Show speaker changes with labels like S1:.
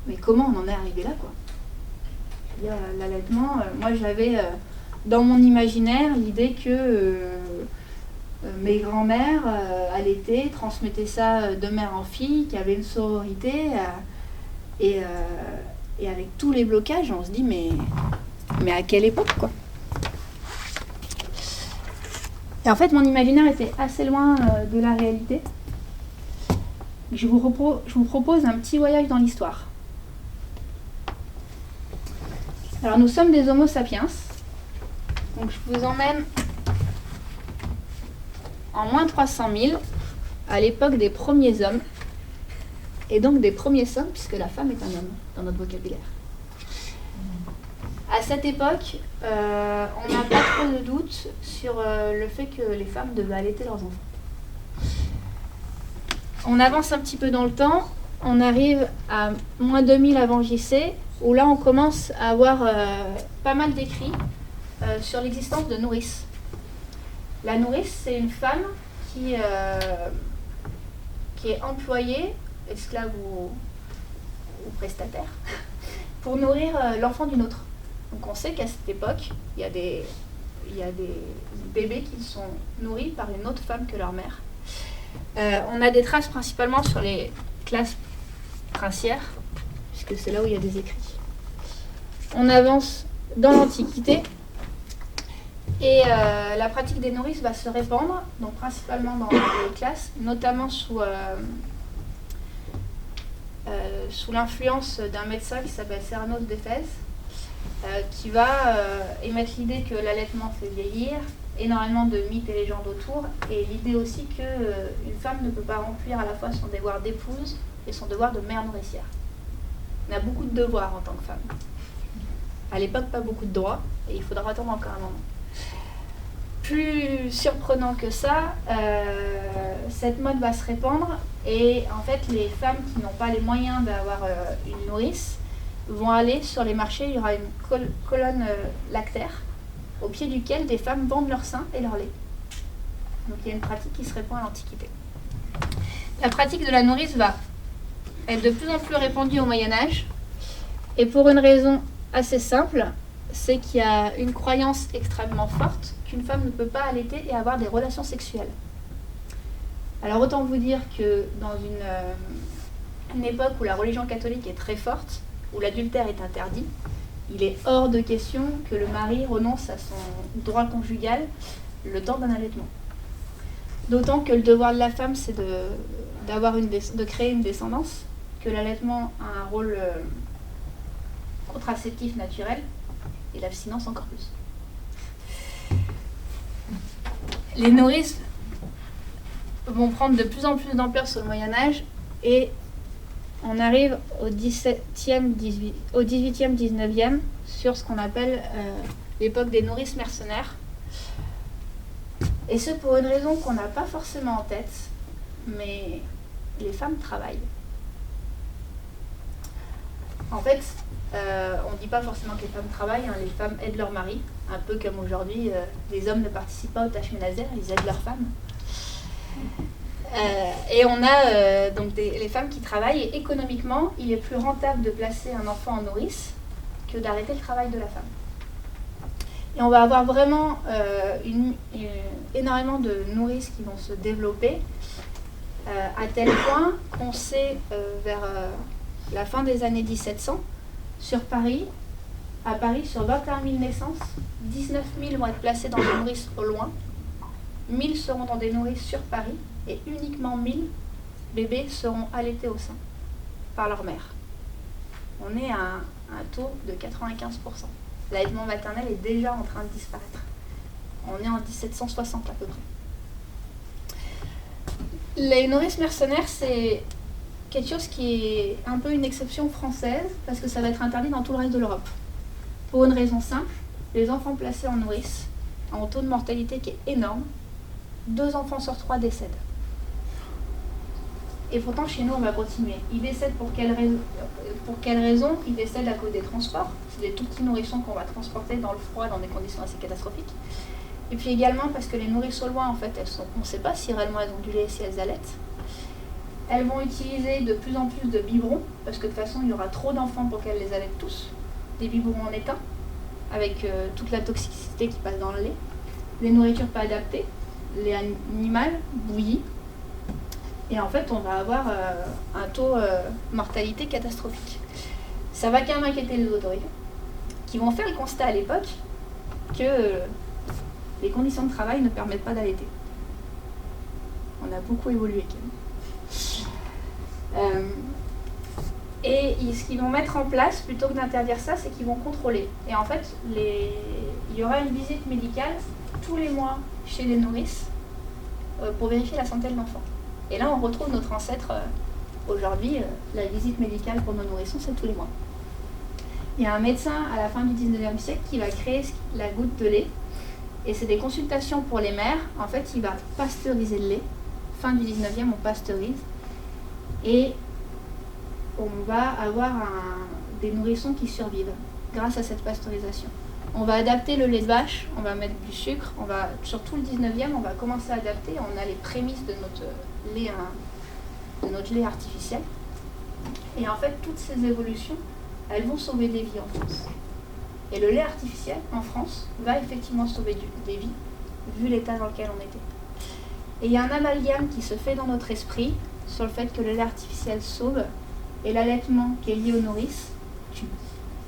S1: Mais comment on en est arrivé là, quoi? Il y a l'allaitement, moi j'avais dans mon imaginaire l'idée que mes grands-mères allaitaient, transmettaient ça de mère en fille, qu'il y avait une sororité, et avec tous les blocages, on se dit mais à quelle époque, quoi? Et en fait, mon imaginaire était assez loin de la réalité. Je vous propose un petit voyage dans l'histoire. Alors, nous sommes des Homo sapiens. Donc, je vous emmène en moins 300 000, à l'époque des premiers hommes, et donc des premiers hommes, puisque la femme est un homme dans notre vocabulaire. À cette époque, on n'a pas trop de doute sur le fait que les femmes devaient allaiter leurs enfants. On avance un petit peu dans le temps, on arrive à moins 2000 avant JC, où là on commence à avoir pas mal d'écrits sur l'existence de nourrices. La nourrice, c'est une femme qui est employée, esclave ou prestataire, pour nourrir l'enfant d'une autre. Donc on sait qu'à cette époque, il y a des bébés qui sont nourris par une autre femme que leur mère. On a des traces principalement sur les classes princières, puisque c'est là où il y a des écrits. On avance dans l'Antiquité, et la pratique des nourrices va se répandre, donc principalement dans les classes, notamment sous l'influence d'un médecin qui s'appelle Céranos d'Éphèse, qui va émettre l'idée que l'allaitement fait vieillir, énormément de mythes et légendes autour, et l'idée aussi qu'une femme ne peut pas remplir à la fois son devoir d'épouse et son devoir de mère nourricière. On a beaucoup de devoirs en tant que femme. À l'époque, pas beaucoup de droits, et il faudra attendre encore un moment. Plus surprenant que ça, cette mode va se répandre, et en fait, les femmes qui n'ont pas les moyens d'avoir une nourrice vont aller sur les marchés. Il y aura une colonne lactaire au pied duquel des femmes vendent leur sein et leur lait. Donc il y a une pratique qui se répand à l'Antiquité. La pratique de la nourrice va être de plus en plus répandue au Moyen-Âge, et pour une raison assez simple, c'est qu'il y a une croyance extrêmement forte qu'une femme ne peut pas allaiter et avoir des relations sexuelles. Alors autant vous dire que dans une époque où la religion catholique est très forte, où l'adultère est interdit, il est hors de question que le mari renonce à son droit conjugal le temps d'un allaitement. D'autant que le devoir de la femme, c'est de créer une descendance, que l'allaitement a un rôle contraceptif naturel, et l'abstinence encore plus. Les nourrices vont prendre de plus en plus d'ampleur sur le Moyen-Âge, et on arrive au 18e, 19e sur ce qu'on appelle l'époque des nourrices mercenaires. Et ce pour une raison qu'on n'a pas forcément en tête, mais les femmes travaillent. En fait, on ne dit pas forcément que les femmes travaillent, hein, les femmes aident leur mari, un peu comme aujourd'hui, les hommes ne participent pas aux tâches ménagères, ils aident leurs femmes. Et on a donc les femmes qui travaillent, et économiquement, il est plus rentable de placer un enfant en nourrice que d'arrêter le travail de la femme. Et on va avoir vraiment énormément de nourrices qui vont se développer, à tel point qu'on sait vers la fin des années 1700, à Paris, sur 21 000 naissances, 19 000 vont être placées dans des nourrices au loin, 1000 seront dans des nourrices sur Paris, et uniquement 1000 bébés seront allaités au sein par leur mère. On est à un taux de 95%. L'allaitement maternel est déjà en train de disparaître. On est en 1760 à peu près. Les nourrices mercenaires, c'est quelque chose qui est un peu une exception française, parce que ça va être interdit dans tout le reste de l'Europe. Pour une raison simple, les enfants placés en nourrice ont un taux de mortalité qui est énorme. 2 enfants sur 3 décèdent. Et pourtant, chez nous, on va continuer. Ils décèdent pour quelle raison? Ils décèdent à cause des transports. C'est des tout petits nourrissons qu'on va transporter dans le froid, dans des conditions assez catastrophiques. Et puis également parce que les nourrices au loin, en fait, on ne sait pas si réellement elles ont du lait et si elles allaitent. Elles vont utiliser de plus en plus de biberons, parce que de toute façon, il y aura trop d'enfants pour qu'elles les allaitent tous. Des biberons en étain, avec toute la toxicité qui passe dans le lait. Des nourritures pas adaptées, lait animal, bouilli. Et en fait, on va avoir un taux de mortalité catastrophique. Ça va quand même inquiéter les autorités, qui vont faire le constat à l'époque que les conditions de travail ne permettent pas d'allaiter. On a beaucoup évolué quand même. Et ce qu'ils vont mettre en place, plutôt que d'interdire ça, c'est qu'ils vont contrôler. Et en fait, il y aura une visite médicale tous les mois chez les nourrices pour vérifier la santé de l'enfant. Et là, on retrouve notre ancêtre aujourd'hui. La visite médicale pour nos nourrissons, c'est tous les mois. Il y a un médecin à la fin du 19e siècle qui va créer la goutte de lait. Et c'est des consultations pour les mères. En fait, il va pasteuriser le lait. Fin du 19e, on pasteurise. Et on va avoir des nourrissons qui survivent grâce à cette pasteurisation. On va adapter le lait de vache, on va mettre du sucre, sur tout le 19e, on va commencer à adapter. On a les prémices de notre lait artificiel. Et en fait, toutes ces évolutions, elles vont sauver des vies en France. Et le lait artificiel, en France, va effectivement sauver des vies, vu l'état dans lequel on était. Et il y a un amalgame qui se fait dans notre esprit sur le fait que le lait artificiel sauve, et l'allaitement qui est lié aux nourrices tue.